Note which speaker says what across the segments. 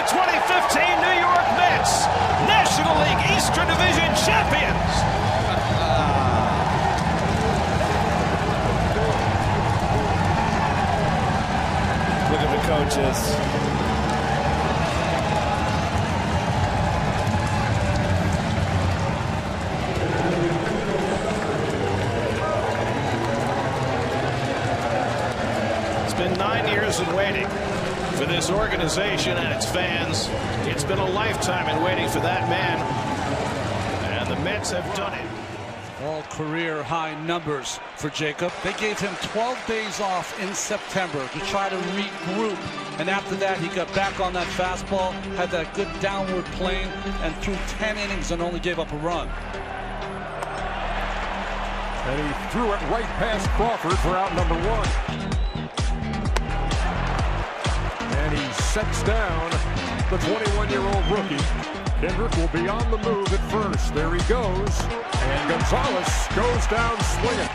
Speaker 1: the 2015 New York Mets, National League Eastern Division champions. Look at the coaches. It's been 9 years in waiting for this organization and its fans. It's been a lifetime in waiting for that man, and the Mets have done it.
Speaker 2: All career high numbers for Jacob. They gave him 12 days off in September to try to regroup, and after that he got back on that fastball, had that good downward plane, and threw 10 innings and only gave up a run.
Speaker 3: And he threw it right past Crawford for out number one. And he sets down the 21-year-old rookie. Kendrick will be on the move at first. There he goes. And Gonzalez goes down swinging.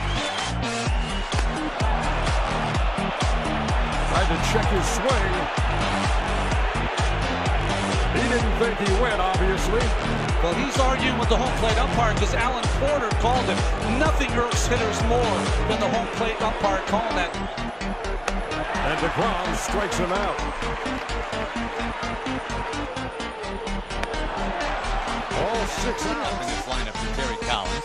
Speaker 3: Tried to check his swing. He didn't think he went, obviously.
Speaker 2: Well, he's arguing with the home plate umpire because Alan Porter called him. Nothing irks hitters more than the home plate umpire calling that.
Speaker 3: And DeGrom strikes him out. All 6 outs
Speaker 4: in this lineup for Terry Collins.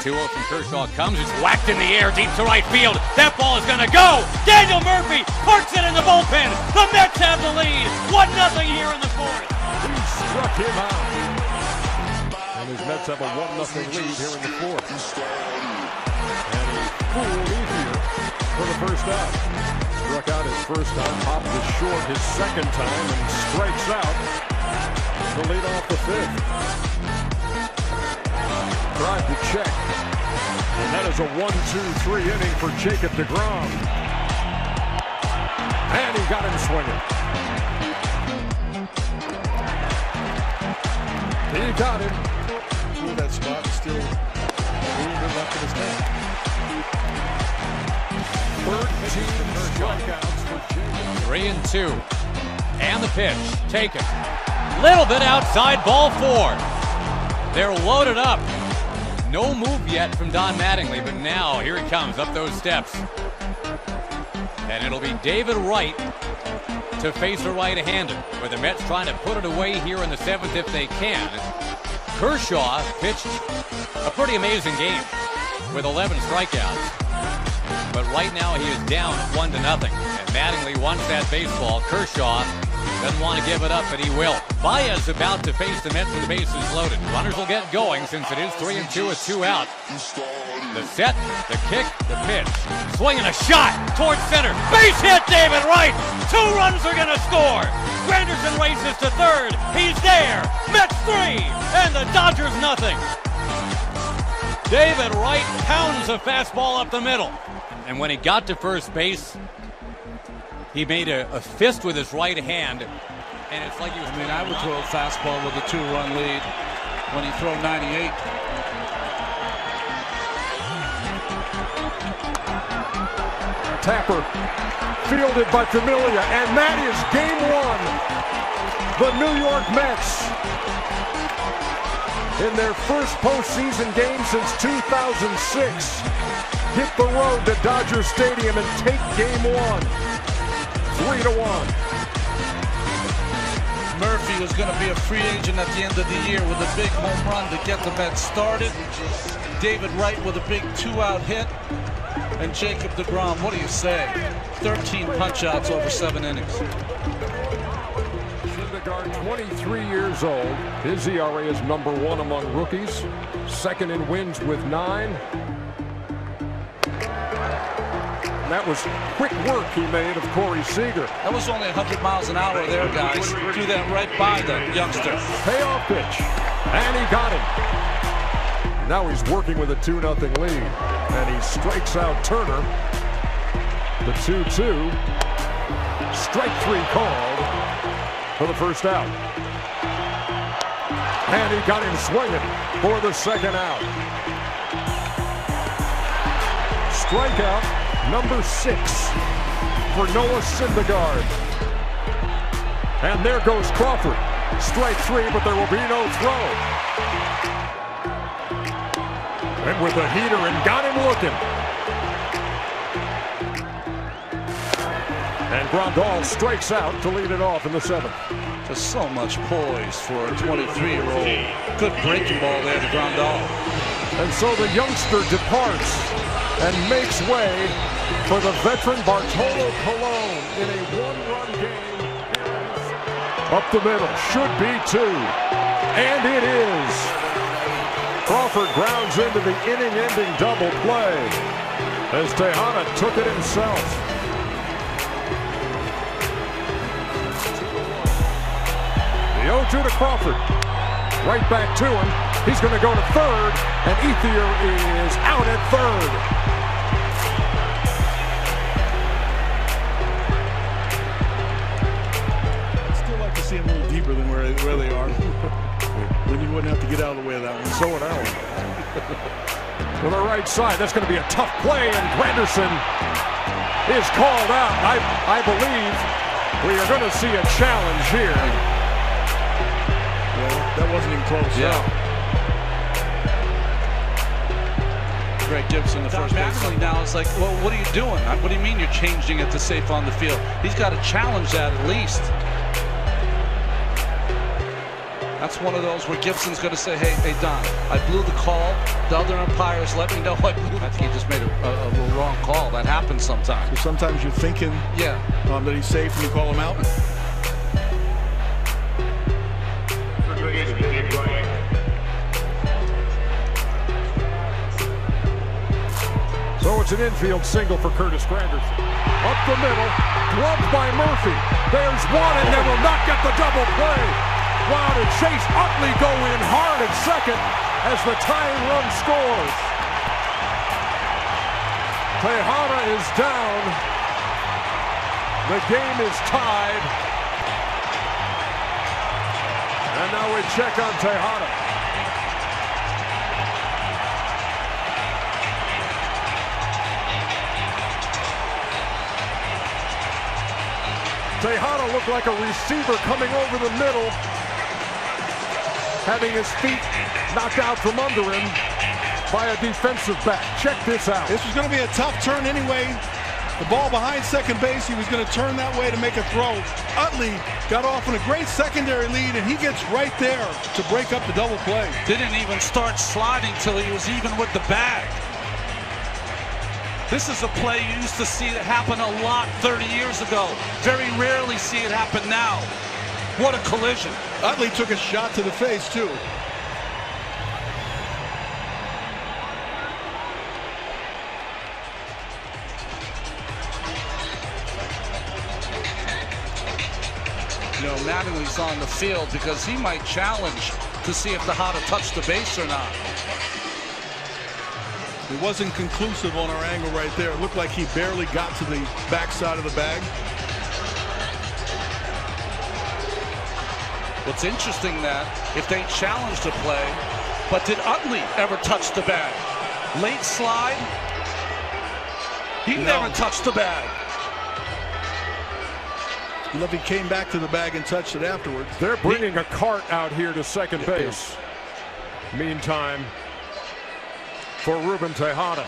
Speaker 4: 2-0 from Kershaw comes. It's whacked in the air deep to right field. That ball is going to go. Daniel Murphy parks it in the bullpen. The Mets have the lead. 1-0 here in the fourth.
Speaker 3: He struck him out. And his Mets have a 1-0 lead here in the fourth. And a cool lead here for the first out. Struck out his first time, hopped to short his second time, and strikes out to lead off the fifth. Tried to check. And that is a 1-2-3 inning for Jacob DeGrom. And he got him swinging. He got him.
Speaker 5: Through that spot, still a little bit left in his tank.
Speaker 3: 13 strikeouts for Jacob.
Speaker 4: 3-2. And the pitch taken. Little bit outside, ball 4. They're loaded up. No move yet from Don Mattingly, but now here he comes up those steps. And it'll be David Wright to face a right-hander, with the Mets trying to put it away here in the 7th if they can. Kershaw pitched a pretty amazing game with 11 strikeouts. But right now he is down 1-0. And Mattingly wants that baseball. Kershaw doesn't want to give it up, but he will. Baez about to face the Mets with the bases loaded. Runners will get going since it is 3-2 with 2 out. The set, the kick, the pitch. Swinging a shot towards center. Base hit, David Wright. 2 runs are going to score. Granderson races to third. He's there. Mets 3 and the Dodgers nothing. David Wright pounds a fastball up the middle. And when he got to first base, he made a fist with his right hand, and it's like he was.
Speaker 2: I would throw a fastball with a 2-run lead when he throw 98.
Speaker 3: Tapper fielded by Familia, and that is game 1. The New York Mets, in their first postseason game since 2006, hit the road to Dodger Stadium and take game 1. 3-1.
Speaker 2: Murphy was going to be a free agent at the end of the year with a big home run to get the Mets started. David Wright with a big 2-out hit. And Jacob DeGrom, what do you say? 13 punch-outs over 7 innings.
Speaker 3: Syndergaard, 23 years old. His ERA is number 1 among rookies. Second in wins with 9. And that was quick work he made of Corey Seager.
Speaker 2: That was only 100 miles an hour there, guys. Threw that right by the youngster.
Speaker 3: Payoff pitch. And he got him. Now he's working with a 2-0 lead. And he strikes out Turner. The 2-2. Strike 3 called for the first out. And he got him swinging for the second out. Strikeout number 6 for Noah Syndergaard. And there goes Crawford. Strike 3, but there will be no throw. And with a heater and got him looking. And Grandal strikes out to lead it off in the 7th.
Speaker 2: Just so much poise for a 23-year-old. Good breaking ball there to Grandal.
Speaker 3: And so the youngster departs and makes way for the veteran Bartolo Colon in a one-run game. Up the middle, should be 2. And it is. Crawford grounds into the inning-ending double play as Tejada took it himself. The 0-2 to Crawford. Right back to him. He's going to go to third, and Ethier is out at third.
Speaker 5: I'd still like to see him a little deeper than where they are. Then you wouldn't have to get out of the way of that one.
Speaker 3: So would Allen. To the right side, that's going to be a tough play, and Granderson is called out. I believe we are going to see a challenge here.
Speaker 5: That wasn't even close.
Speaker 2: Yeah. Greg Gibson, the first baseman. Now it's like, well, what are you doing? What do you mean you're changing it to safe on the field? He's got to challenge that at least. That's one of those where Gibson's going to say, hey, Don, I blew the call. The other umpires let me know I blew it. I think he just made a little wrong call. That happens sometimes.
Speaker 5: So sometimes you're thinking that he's safe and you call him out.
Speaker 3: So it's an infield single for Curtis Granderson. Up the middle, gloved by Murphy. There's one, and they will not get the double play. Wow, to Chase Utley go in hard at second as the tying run scores. Tejada is down. The game is tied. And now we check on Tejada. Tejada looked like a receiver coming over the middle, having his feet knocked out from under him by a defensive back. Check this out.
Speaker 5: This was going to be a tough turn anyway. The ball behind second base, he was going to turn that way to make a throw. Utley got off on a great secondary lead, and he gets right there to break up the double play.
Speaker 2: Didn't even start sliding till he was even with the bag. This is a play you used to see it happen a lot 30 years ago. Very rarely see it happen now. What a collision.
Speaker 5: Utley took a shot to the face, too.
Speaker 2: You know, Mattingly's on the field because he might challenge to see if Tejada touched the base or not.
Speaker 5: It wasn't conclusive on our angle right there. It looked like he barely got to the backside of the bag.
Speaker 2: What's interesting that if they challenged the play, but did Utley ever touch the bag? Late slide, he never touched the bag.
Speaker 5: You know, if he came back to the bag and touched it afterwards.
Speaker 3: They're bringing a cart out here to second base. Meantime, for Ruben Tejada.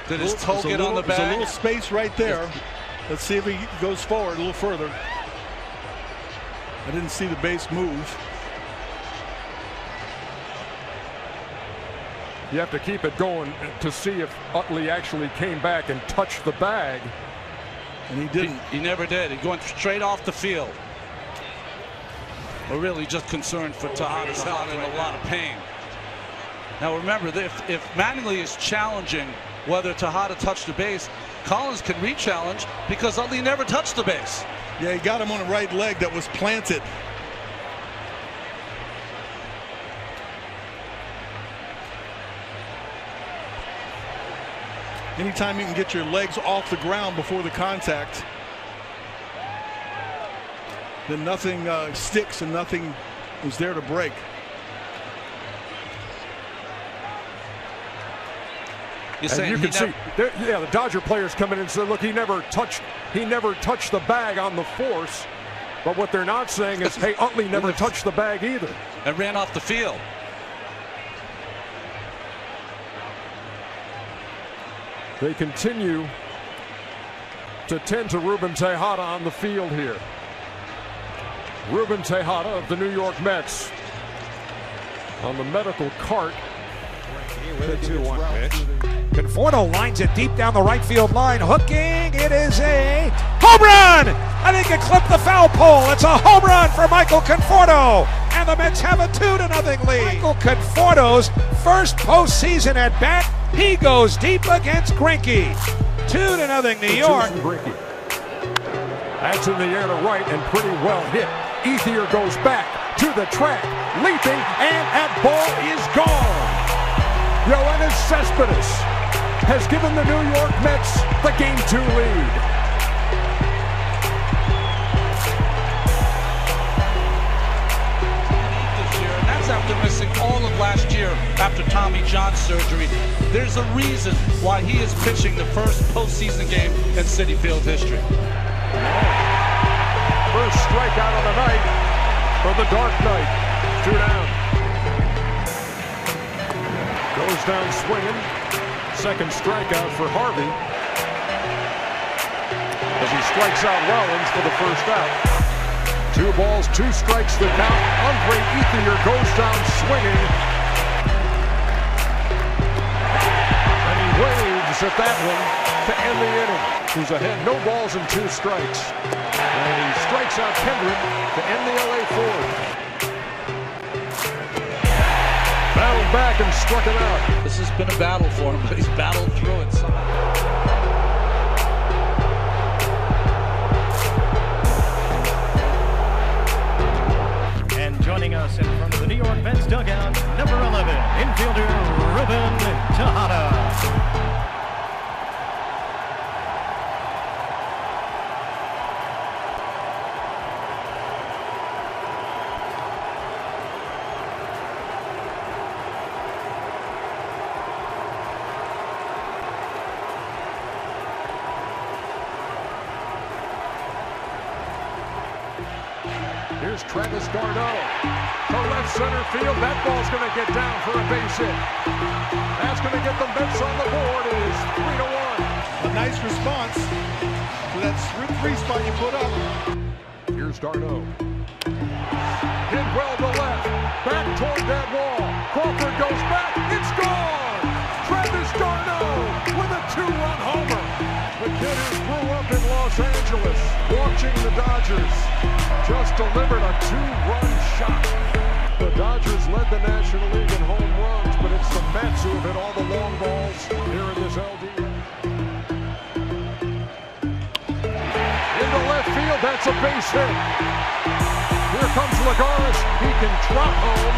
Speaker 2: Did his toe get on the bag?
Speaker 5: There's a little space right there. Let's see if he goes forward a little further. I didn't see the base move.
Speaker 3: You have to keep it going to see if Utley actually came back and touched the bag.
Speaker 5: And he didn't.
Speaker 2: He never did. He went straight off the field. We're really just concerned for Tejada's out in a lot of pain. Now remember, if Mattingly is challenging whether Tejada touched the base, Collins can re-challenge because Utley never touched the base.
Speaker 5: Yeah, he got him on the right leg that was planted. Anytime you can get your legs off the ground before the contact, then nothing sticks and nothing is there to break.
Speaker 3: You can see, the Dodger players come in and say, look, he never touched the bag on the force. But what they're not saying is, hey, Utley never touched the bag either.
Speaker 2: And ran off the field.
Speaker 3: They continue to tend to Ruben Tejada on the field here. Ruben Tejada of the New York Mets on the medical cart.
Speaker 6: With a 2-1 pitch. Conforto lines it deep down the right field line. Hooking. It is a home run. I think it clipped the foul pole. It's a home run for Michael Conforto. And the Mets have a 2-0 lead. Michael Conforto's first postseason at bat. He goes deep against Greinke. 2-0 New York.
Speaker 3: That's in the air to right and pretty well hit. Ethier goes back to the track, leaping, and that ball is gone. Yoenis Cespedes has given the New York Mets the Game 2 lead.
Speaker 2: And that's after missing all of last year after Tommy John surgery. There's a reason why he is pitching the first postseason game in Citi Field history.
Speaker 3: First strikeout of the night for the Dark Knight. 2 down. Goes down swinging. Second strikeout for Harvey as he strikes out Rollins for the first out. 2 balls, 2 strikes the count. Andre Ethier goes down swinging. And he waves at that one to end the inning. He's ahead, no balls and 2 strikes. And he strikes out Kendrick to end the LA fourth. Battled back and struck it out.
Speaker 2: This has been a battle for him, but he's battled through it.
Speaker 7: And joining us in front of the New York Mets dugout, number 11, infielder Ruben Tejada.
Speaker 3: Here's Travis d'Arnaud to left center field. That ball's going to get down for a base hit. That's going to get the Mets on the board. It is 3-1.
Speaker 5: A nice response to that 3 spot you put up.
Speaker 3: Here's d'Arnaud. Hit well to left. Back toward that wall. Crawford goes back. It's gone. Travis d'Arnaud with a 2-run homer. The kid who grew up in Los Angeles watching the Dodgers just delivered a 2-run shot. The Dodgers led the National League in home runs, but it's the Mets who have hit all the long balls here in this LDS. Into left field, that's a base hit. Here comes Lagares. He can drop home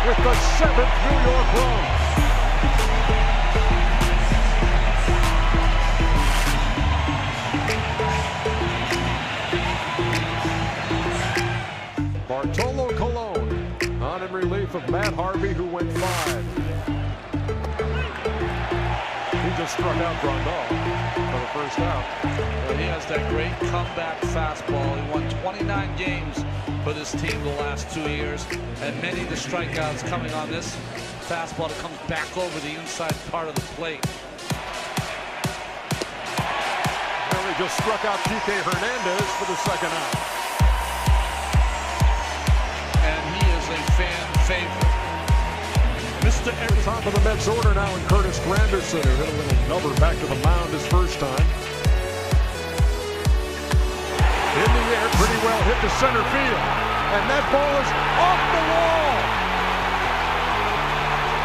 Speaker 3: with the 7th New York run. Bartolo Colon on in relief of Matt Harvey, who went 5. He just struck out Grandal for the first out.
Speaker 2: Well, he has that great comeback fastball. He won 29 games for this team the last 2 years, and many of the strikeouts coming on this fastball that comes back over the inside part of the plate.
Speaker 3: Well, he just struck out Kike Hernandez for the second out.
Speaker 2: And he is a fan favorite. Mr.
Speaker 3: Top of the Mets order now in Curtis Granderson, who hit a little number back to the mound his first time. In the air, pretty well hit to center field. And that ball is off the wall.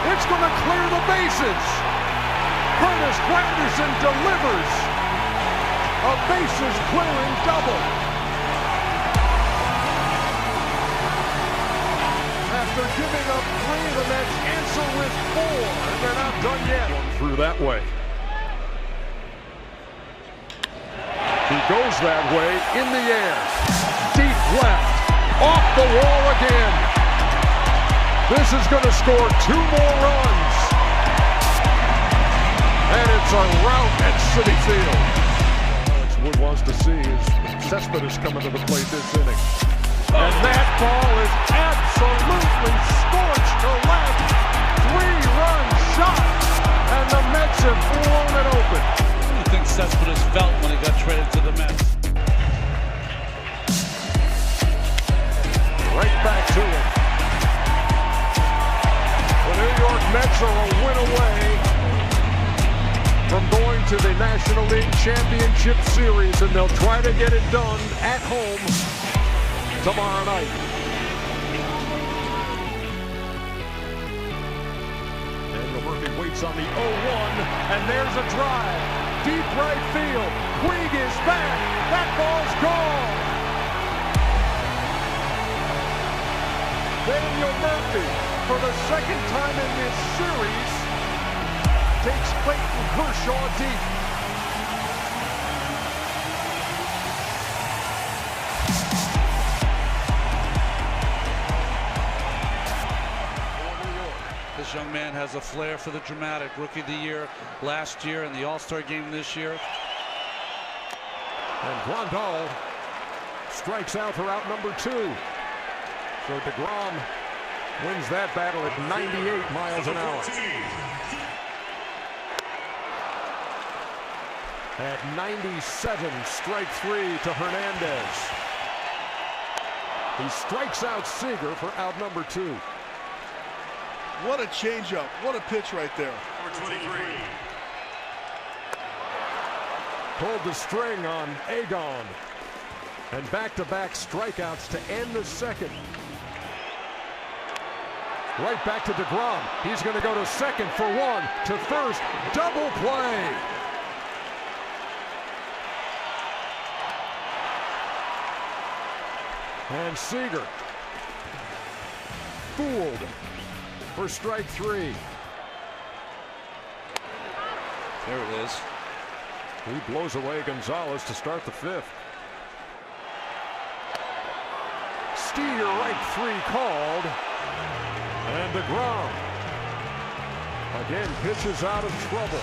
Speaker 3: It's going to clear the bases. Curtis Granderson delivers a bases clearing double. After giving up 3, the Mets answer with 4, and they're not done yet. Through that way. He goes that way, in the air, deep left, off the wall again. This is going to score 2 more runs. And it's a rout at Citi Field. Alex Wood wants to see is Cespedes coming to the plate this inning. And that ball is absolutely scorched to left. 3-run shot. And the Mets have blown it open.
Speaker 2: What do you think Cespedes felt when he got traded to the Mets?
Speaker 3: Right back to him. The New York Mets are a win away from going to the National League Championship Series, and they'll try to get it done at home tomorrow night. Daniel Murphy waits on the 0-1, and there's a drive. Deep right field. Puig is back. That ball's gone. Daniel Murphy, for the second time in this series, takes Clayton Kershaw deep.
Speaker 2: This young man has a flair for the dramatic. Rookie of the Year last year and the All-Star game this year.
Speaker 3: And Grandal strikes out for out number 2. So DeGrom wins that battle at 98 miles an hour. At 97, strike 3 to Hernandez. He strikes out Seager for out number 2.
Speaker 5: What a changeup. What a pitch right there.
Speaker 7: Number 23.
Speaker 3: Pulled the string on Agon. And back-to-back strikeouts to end the second. Right back to DeGrom. He's going to go to second for 1, to first. Double play. And Seager fooled for strike 3.
Speaker 2: There it is.
Speaker 3: He blows away Gonzalez to start the 5th. Steer right 3 called. And DeGrom again pitches out of trouble.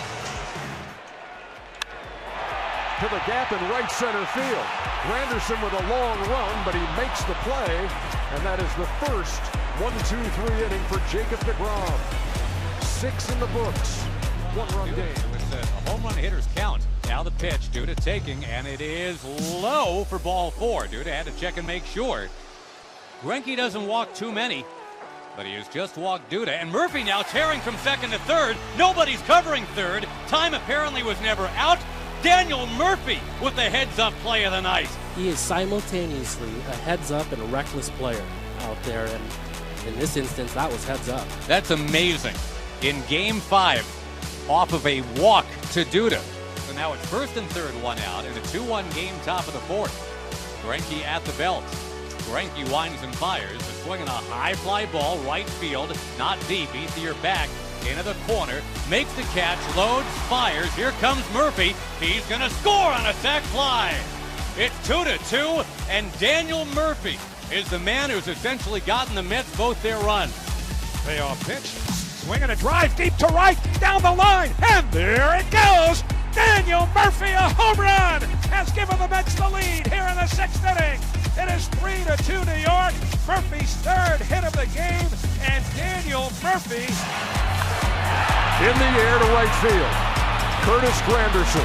Speaker 3: To the gap in right center field. Granderson with a long run, but he makes the play. And that is the first 1-2-3 inning for Jacob DeGrom. 6 in the books. 1-run game.
Speaker 4: With a home run hitters count. Now the pitch, Duda taking, and it is low for ball 4. Duda had to check and make sure. Greinke doesn't walk too many, but he has just walked Duda. And Murphy now tearing from second to third. Nobody's covering third. Time apparently was never out. Daniel Murphy with the heads-up play of the night.
Speaker 8: He is simultaneously a heads-up and a reckless player out there, and in this instance, that was heads-up.
Speaker 4: That's amazing. In Game 5, off of a walk to Duda. So now it's first and third, 1 out, in a 2-1 game, top of the 4th. Greinke at the belt. Greinke winds and fires. A swing and a high fly ball, right field, not deep, easier back. Into the corner, makes the catch, loads, fires. Here comes Murphy. He's going to score on a sac fly. It's 2-2, and Daniel Murphy is the man who's essentially gotten the Mets both their runs.
Speaker 6: Payoff pitch. Swing and a drive deep to right, down the line, and there it goes. Daniel Murphy, a home run, has given the Mets the lead here in the 6th inning. It is 3-2 New York. Murphy's 3rd hit of the game, and Daniel Murphy
Speaker 3: in the air to right field. Curtis Granderson.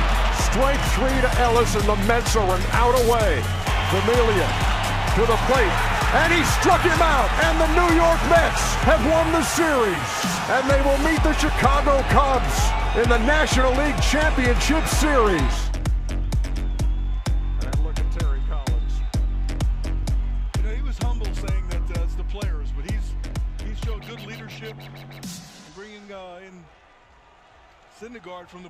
Speaker 3: Strike 3 to Ellis, and the Mets are an out away. Familia to the plate, and he struck him out, and the New York Mets have won the series, and they will meet the Chicago Cubs in the National League Championship Series. And look at Terry Collins.
Speaker 5: You know, he was humble saying that it's the players, but he's showed good leadership, bringing in Syndergaard from the